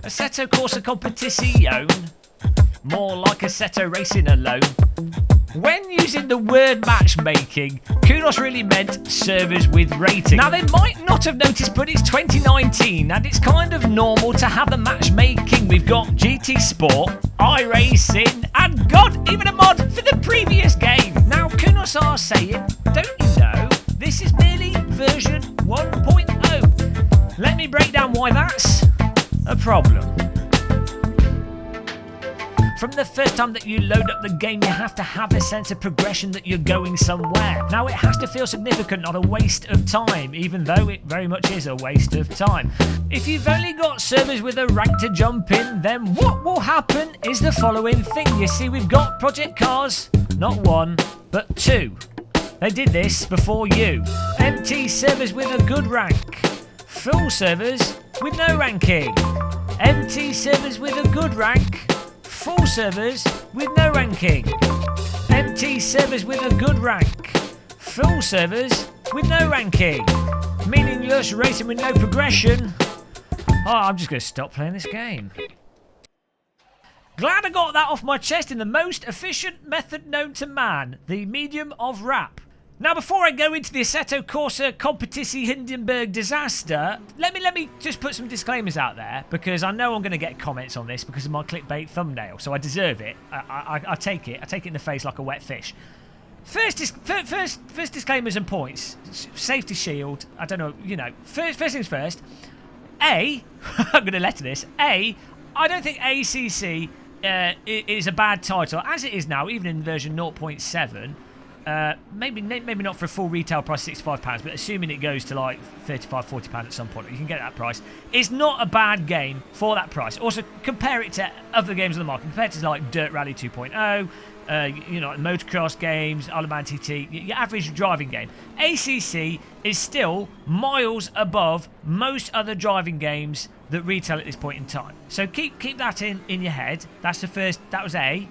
Assetto Corsa Competizione, more like Assetto Racing alone. When using the word matchmaking, Kunos really meant servers with rating. Now, they might not have noticed, but it's 2019 and it's kind of normal to have the matchmaking. We've got GT Sport, iRacing, and God, even a mod for the previous game. Now, Kunos are saying, don't you know, this is merely version 1.0. Let me break down why that's a problem. From the first time that you load up the game, you have to have a sense of progression that you're going somewhere. Now, it has to feel significant, not a waste of time, even though it very much is a waste of time. If you've only got servers with a rank to jump in, then what will happen is the following thing. You see, we've got Project Cars, not one, but two. They did this before you. Empty servers with a good rank. Full servers with no ranking. Empty servers with a good rank. Full servers with no ranking. Empty servers with a good rank. Full servers with no ranking. Meaningless racing with no progression. Oh, I'm just going to stop playing this game. Glad I got that off my chest in the most efficient method known to man, the medium of rap. Now, before I go into the Assetto Corsa Competizione Hindenburg disaster, let me just put some disclaimers out there, because I know I'm going to get comments on this because of my clickbait thumbnail, so I deserve it. I take it. I take it in the face like a wet fish. First disclaimers and points. Safety shield. I don't know. You know. First things first. I'm going to letter this. I don't think ACC is a bad title as it is now, even in version 0.7. Maybe not for a full retail price, £65, but assuming it goes to like £35-40 at some point, you can get that price. It's not a bad game for that price. Also, compare it to other games on the market. Compare it to like Dirt Rally 2.0, motocross games, Isle of Man TT, your average driving game. ACC is still miles above most other driving games that retail at this point in time. So keep that in your head. That's the first. That was A.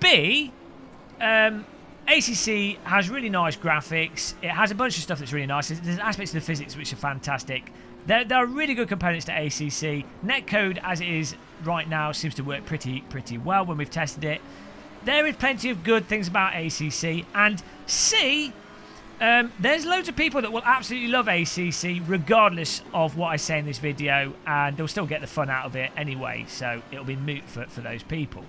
B. ACC has really nice graphics. It has a bunch of stuff that's really nice. There's aspects of the physics which are fantastic. There are really good components to ACC. Netcode, as it is right now, seems to work pretty well when we've tested it. There is plenty of good things about ACC. And C, there's loads of people that will absolutely love ACC regardless of what I say in this video, and they'll still get the fun out of it anyway. So it'll be moot for those people,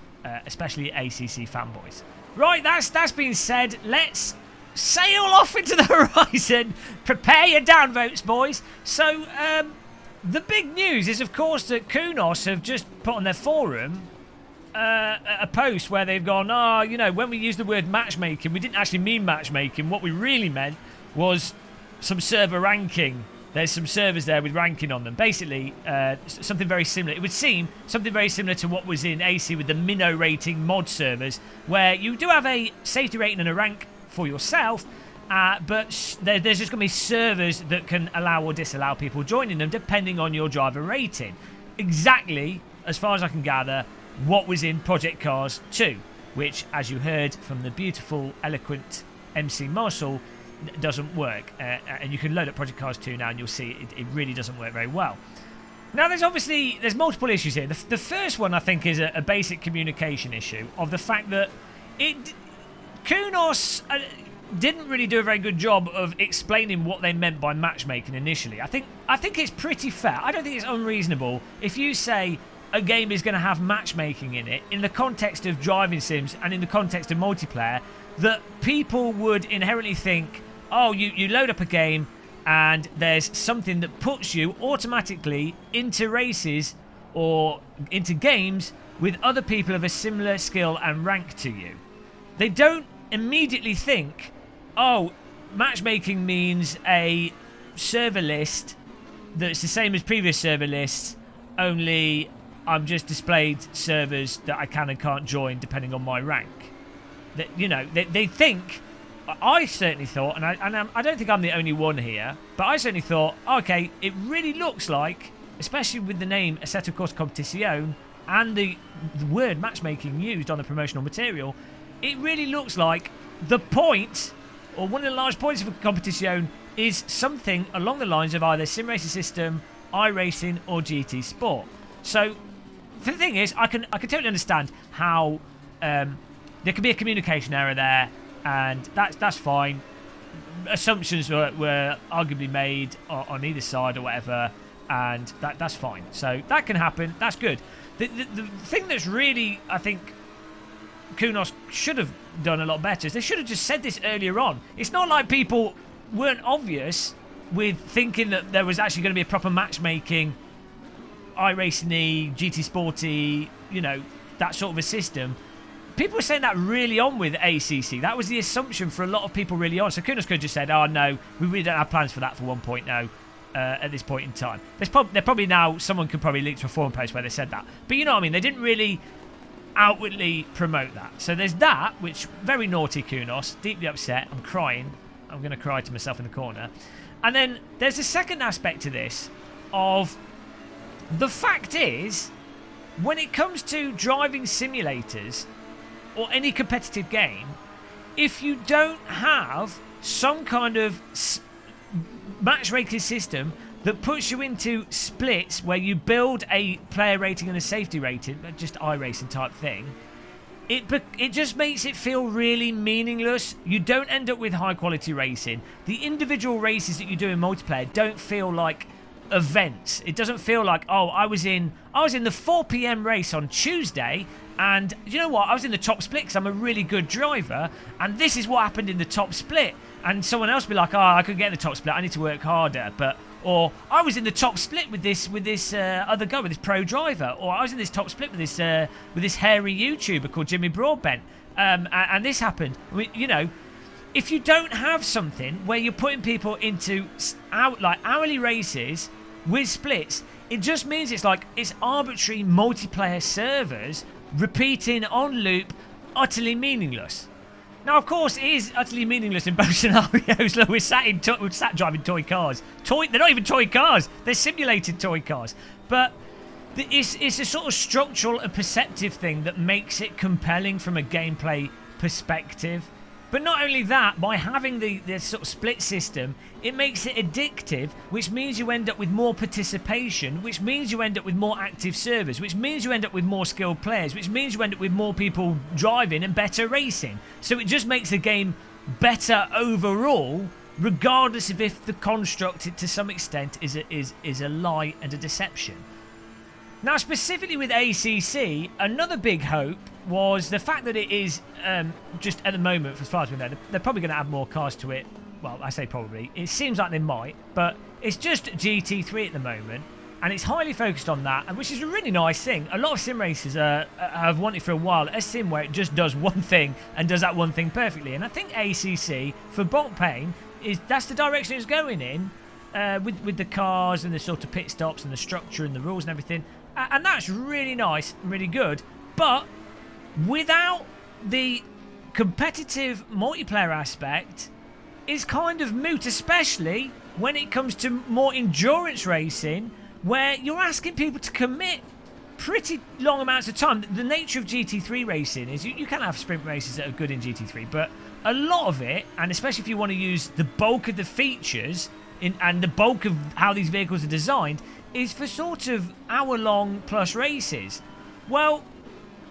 especially ACC fanboys. Right, that's been said. Let's sail off into the horizon. Prepare your downvotes, boys. So, the big news is, of course, that Kunos have just put on their forum a post where they've gone, when we use the word matchmaking, we didn't actually mean matchmaking. What we really meant was some server ranking. There's some servers there with ranking on them. Basically, something very similar. It would seem something very similar to what was in AC with the minnow rating mod servers, where you do have a safety rating and a rank for yourself, but there's just going to be servers that can allow or disallow people joining them depending on your driver rating. Exactly, as far as I can gather, what was in Project Cars 2, which, as you heard from the beautiful, eloquent MC Marshall, doesn't work, and you can load up Project Cars 2 now and you'll see it really doesn't work very well. Now, there's multiple issues here. The first one, I think, is a basic communication issue of the fact that Kunos didn't really do a very good job of explaining what they meant by matchmaking initially. I think it's pretty fair. I don't think it's unreasonable if you say a game is going to have matchmaking in it in the context of driving sims and in the context of multiplayer, that people would inherently think, oh, you load up a game and there's something that puts you automatically into races or into games with other people of a similar skill and rank to you. They don't immediately think, oh, matchmaking means a server list that's the same as previous server lists, only I'm just displayed servers that I can and can't join depending on my rank. They think, I certainly thought, and I don't think I'm the only one here, but I certainly thought, okay, it really looks like, especially with the name Assetto Corsa Competizione and the word matchmaking used on the promotional material, it really looks like the point, or one of the large points of a competition, is something along the lines of either Sim Racing System, iRacing, or GT Sport. So the thing is, I can totally understand how there could be a communication error there, and that's fine. Assumptions were arguably made on either side or whatever, and that's fine. So that can happen. That's good. The thing that's really, I think, Kunos should have done a lot better is they should have just said this earlier on. It's not like people weren't obvious with thinking that there was actually going to be a proper matchmaking, iRacing-y, GT Sporty, that sort of a system. People were saying that really on with ACC. That was the assumption for a lot of people really on. So Kunos could have just said, oh no, we really don't have plans for that for 1.0 at this point in time. They're probably now, someone could probably link to a forum post where they said that. But you know what I mean? They didn't really outwardly promote that. So there's that, which very naughty Kunos, deeply upset. I'm crying. I'm going to cry to myself in the corner. And then there's a second aspect to this of the fact is, when it comes to driving simulators or any competitive game, if you don't have some kind of matchmaking system that puts you into splits where you build a player rating and a safety rating, just iRacing type thing, it just makes it feel really meaningless. You don't end up with high quality racing. The individual races that you do in multiplayer don't feel like events. It doesn't feel like, oh, I was in the 4 p.m. race on Tuesday, and you know what? I was in the top split because I'm a really good driver, and this is what happened in the top split. And someone else will be like, oh, I couldn't get in the top split. I need to work harder. Or I was in the top split with this other guy, with this pro driver. Or I was in this top split with this hairy YouTuber called Jimmy Broadbent. And this happened. If you don't have something where you're putting people into hourly races with splits, it just means it's arbitrary multiplayer servers repeating on loop, utterly meaningless. Now, of course, it is utterly meaningless in both scenarios. Look, we're sat driving toy cars. They're not even toy cars. They're simulated toy cars. But it's a sort of structural and perceptive thing that makes it compelling from a gameplay perspective. But not only that, by having the sort of split system, it makes it addictive, which means you end up with more participation, which means you end up with more active servers, which means you end up with more skilled players, which means you end up with more people driving and better racing. So it just makes the game better overall, regardless of if the construct, to some extent, is a lie and a deception. Now, specifically with ACC, another big hope was the fact that it is just at the moment, as far as we know, they're probably going to add more cars to it. Well, I say probably. It seems like they might, but it's just GT3 at the moment, and it's highly focused on that, and which is a really nice thing. A lot of sim racers have wanted for a while a sim where it just does one thing and does that one thing perfectly. And I think ACC for Bulk Pain that's the direction it's going in, with the cars and the sort of pit stops and the structure and the rules and everything. And that's really nice and really good. But without the competitive multiplayer aspect, it's kind of moot, especially when it comes to more endurance racing, where you're asking people to commit pretty long amounts of time. The nature of GT3 racing is you can have sprint races that are good in GT3, but a lot of it, and especially if you want to use the bulk of the features and the bulk of how these vehicles are designed, is for sort of hour-long plus races. Well,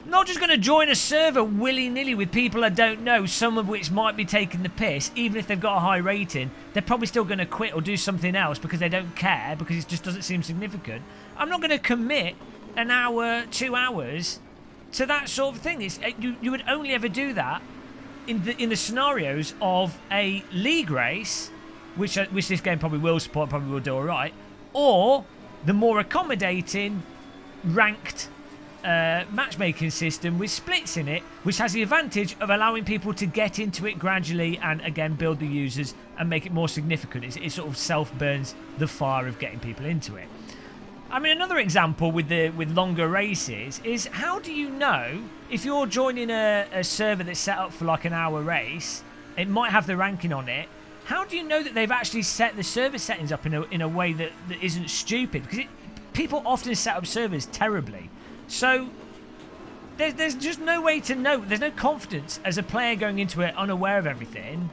not just going to join a server willy-nilly with people I don't know, some of which might be taking the piss, even if they've got a high rating. They're probably still going to quit or do something else because they don't care, because it just doesn't seem significant. I'm not going to commit an hour, 2 hours to that sort of thing. You would only ever do that in the scenarios of a league race, which this game probably will support, probably will do all right, or the more accommodating ranked matchmaking system with splits in it, which has the advantage of allowing people to get into it gradually and again build the users and make it more significant. It sort of self-burns the fire of getting people into it. I mean, another example with longer races is, how do you know if you're joining a server that's set up for like an hour race? It might have the ranking on it. How do you know that they've actually set the server settings up in a way that isn't stupid? Because people often set up servers terribly. So there's just no way to know. There's no confidence as a player going into it unaware of everything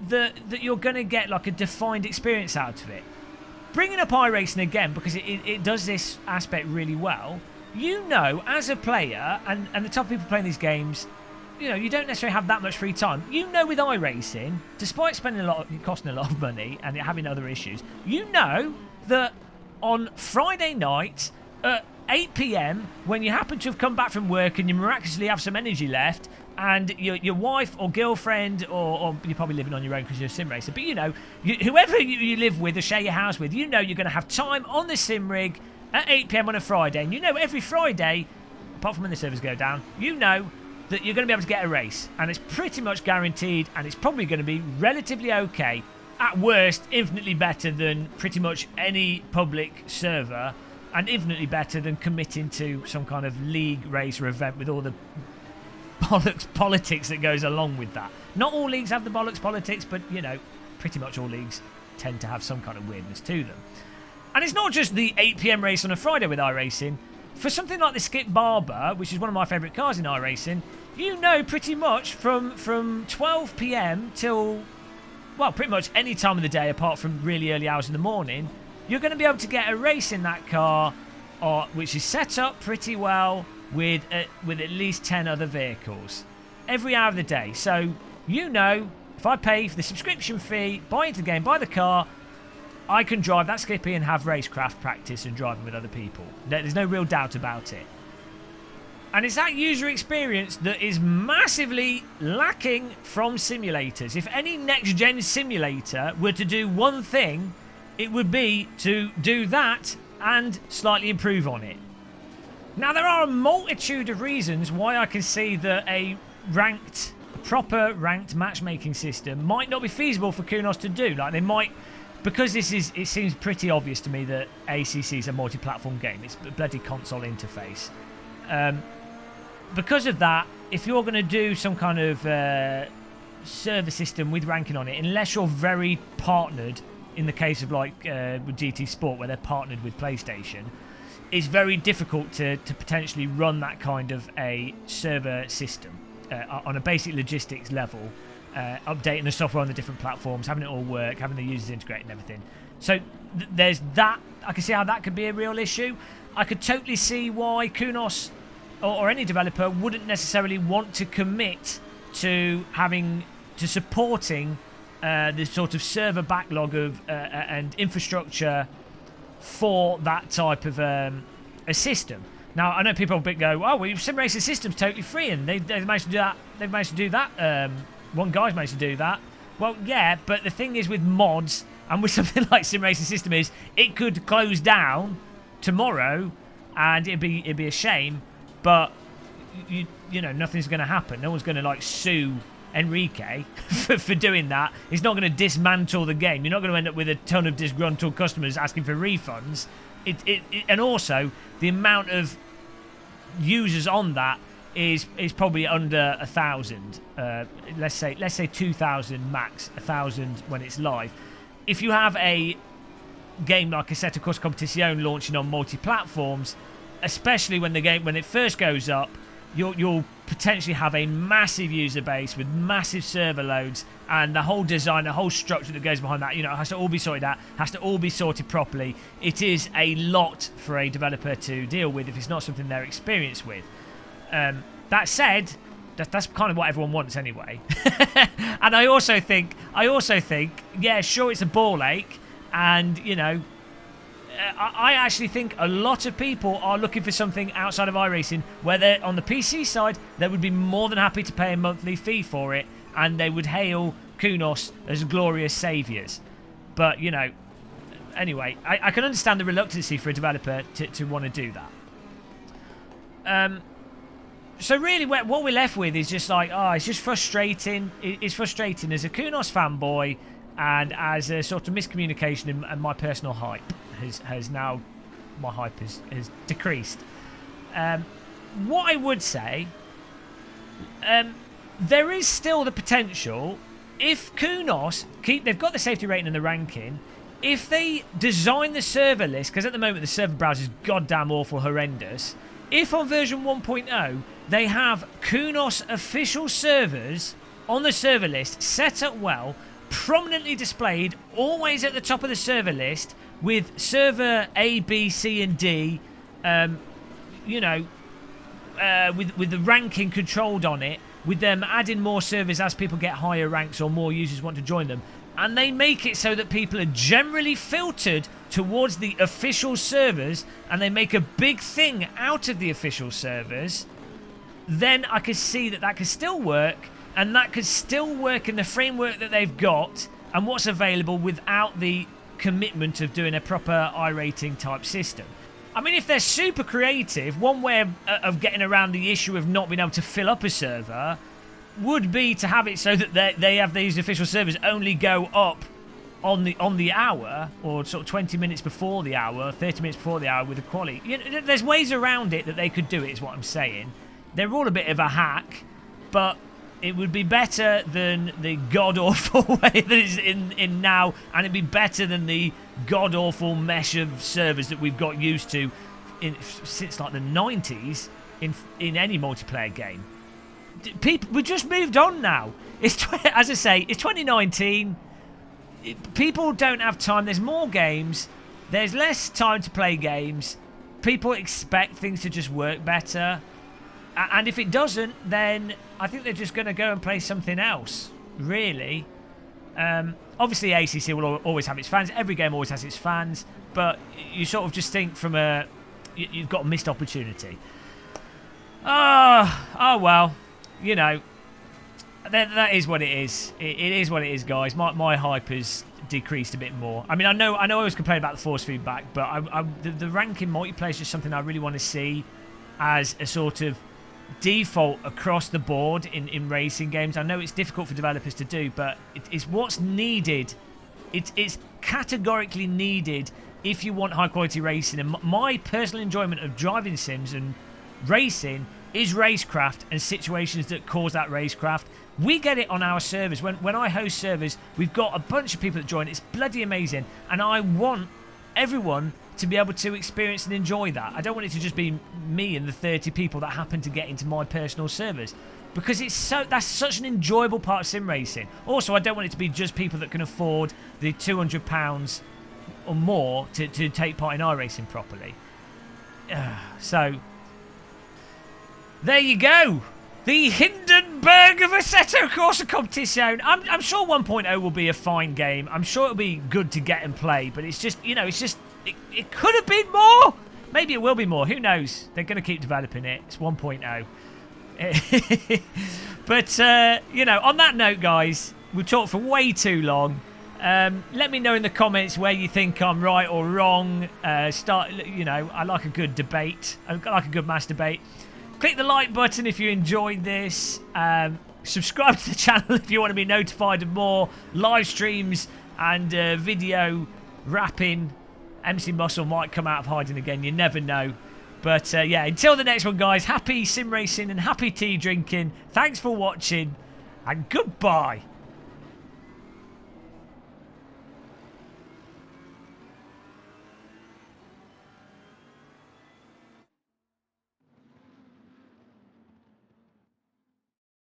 that you're going to get like a defined experience out of it. bringing up iRacing again, because it does this aspect really well. You know, as a player, and the top people playing these games, you know, you don't necessarily have that much free time. You know, with iRacing, despite spending costing a lot of money and it having other issues, you know that on Friday night at 8 p.m, when you happen to have come back from work and you miraculously have some energy left, and your wife or girlfriend, or you're probably living on your own because you're a sim racer, but you know, whoever you live with or share your house with, you know you're going to have time on the sim rig at 8 p.m. on a Friday. And you know every Friday, apart from when the servers go down, you know that you're going to be able to get a race. And it's pretty much guaranteed, and it's probably going to be relatively okay. At worst, infinitely better than pretty much any public server, and infinitely better than committing to some kind of league race or event with all the bollocks politics that goes along with that. Not all leagues have the bollocks politics, but, you know, pretty much all leagues tend to have some kind of weirdness to them. And it's not just the 8 p.m. race on a Friday with iRacing. For something like the Skip Barber, which is one of my favourite cars in iRacing, you know pretty much from 12 p.m. till, well, pretty much any time of the day apart from really early hours in the morning, you're going to be able to get a race in that car, which is set up pretty well with at least 10 other vehicles every hour of the day. So, you know, if I pay for the subscription fee, buy into the game, buy the car, I can drive that Skippy and have racecraft practice and driving with other people. There's no real doubt about it. And it's that user experience that is massively lacking from simulators. If any next-gen simulator were to do one thing, it would be to do that and slightly improve on it. Now, there are a multitude of reasons why I can see that a proper ranked matchmaking system might not be feasible for Kunos to do. Like, they might, because it seems pretty obvious to me that ACC is a multi-platform game. It's a bloody console interface. Because of that, if you're going to do some kind of server system with ranking on it, unless you're very partnered, in the case of like with GT Sport where they're partnered with PlayStation, it's very difficult to potentially run that kind of a server system on a basic logistics level, updating the software on the different platforms, having it all work, having the users integrate and everything. So there's that. I can see how that could be a real issue. I could totally see why Kunos or any developer wouldn't necessarily want to commit to supporting the sort of server backlog of and infrastructure for that type of a system. Now, I know people go, "Oh, well, sim racing system's totally free," and they've managed to do that. They've managed to do that. One guy's managed to do that. Well, yeah, but the thing is with mods and with something like sim racing system is it could close down tomorrow, and it'd be a shame. But you know, nothing's going to happen. No one's going to like sue Enrique for doing that. He's not going to dismantle the game. You're not going to end up with a ton of disgruntled customers asking for refunds. And also the amount of users on that is probably under 1,000. Let's say 2,000 max, 1,000 when it's live. If you have a game like Assetto Corsa Competizione launching on multi-platforms, especially when it first goes up, you'll potentially have a massive user base with massive server loads, and the whole design, the whole structure that goes behind that, you know, has to all be sorted out, has to all be sorted properly. It is a lot for a developer to deal with if it's not something they're experienced with. That said, that's kind of what everyone wants anyway. And I also think, yeah, sure, it's a ball ache, and you know, I actually think a lot of people are looking for something outside of iRacing where they're on the PC side, they would be more than happy to pay a monthly fee for it, and they would hail Kunos as glorious saviours. But, you know, anyway, I can understand the reluctancy for a developer to want to do that. So really what we're left with is just like, it's just frustrating. It's frustrating as a Kunos fanboy and as a sort of miscommunication, and my personal hype has now, my hype has decreased. What I would say, there is still the potential, if Kunos they've got the safety rating and the ranking, if they design the server list, because at the moment the server browser is goddamn awful, horrendous, if on version 1.0 they have Kunos official servers on the server list, set up well, prominently displayed, always at the top of the server list, with server A, B, C, and D, you know, with the ranking controlled on it, with them adding more servers as people get higher ranks or more users want to join them, and they make it so that people are generally filtered towards the official servers, and they make a big thing out of the official servers, then I could see that that could still work, and that could still work in the framework that they've got and what's available without the commitment of doing a proper iRating type system. I mean, if they're super creative, one way of getting around the issue of not being able to fill up a server would be to have it so that they have these official servers only go up on the hour, or sort of 20 minutes before the hour, 30 minutes before the hour with the quality. You know, there's ways around it that they could do it, is what I'm saying. They're all a bit of a hack, but it would be better than the god-awful way that it's in now, and it'd be better than the god-awful mesh of servers that we've got used to since like the 90s in any multiplayer game. We just moved on now. As I say, it's 2019. People don't have time. There's more games. There's less time to play games. People expect things to just work better. And if it doesn't, then I think they're just going to go and play something else, really. Obviously, ACC will always have its fans. Every game always has its fans. But you sort of just think from you've got a missed opportunity. Oh well. You know, that is what it is. It is what it is, guys. My hype has decreased a bit more. I mean, I know I always complain about the force feedback, but the ranking multiplayer is just something I really want to see as a sort of default across the board in racing games. I know it's difficult for developers to do, but it's what's needed. It's categorically needed if you want high quality racing. And my personal enjoyment of driving sims and racing is racecraft and situations that cause that racecraft. We get it on our servers. When I host servers, we've got a bunch of people that join. It's bloody amazing, and I want everyone to be able to experience and enjoy that. I don't want it to just be me and the 30 people that happen to get into my personal servers, because that's such an enjoyable part of sim racing. Also, I don't want it to be just people that can afford the £200 or more to take part in iRacing properly. So there you go. The Hindenburg of Assetto Corsa Competizione. I'm sure 1.0 will be a fine game. I'm sure it'll be good to get and play, but it's just, you know, it could have been more. Maybe it will be more. Who knows? They're going to keep developing it. It's 1.0. But, you know, on that note, guys, we've talked for way too long. Let me know in the comments where you think I'm right or wrong. You know, I like a good debate. I like a good mass debate. Click the like button if you enjoyed this. Subscribe to the channel if you want to be notified of more live streams and video rapping. MC Muscle might come out of hiding again. You never know. But yeah, until the next one, guys. Happy sim racing and happy tea drinking. Thanks for watching, and goodbye.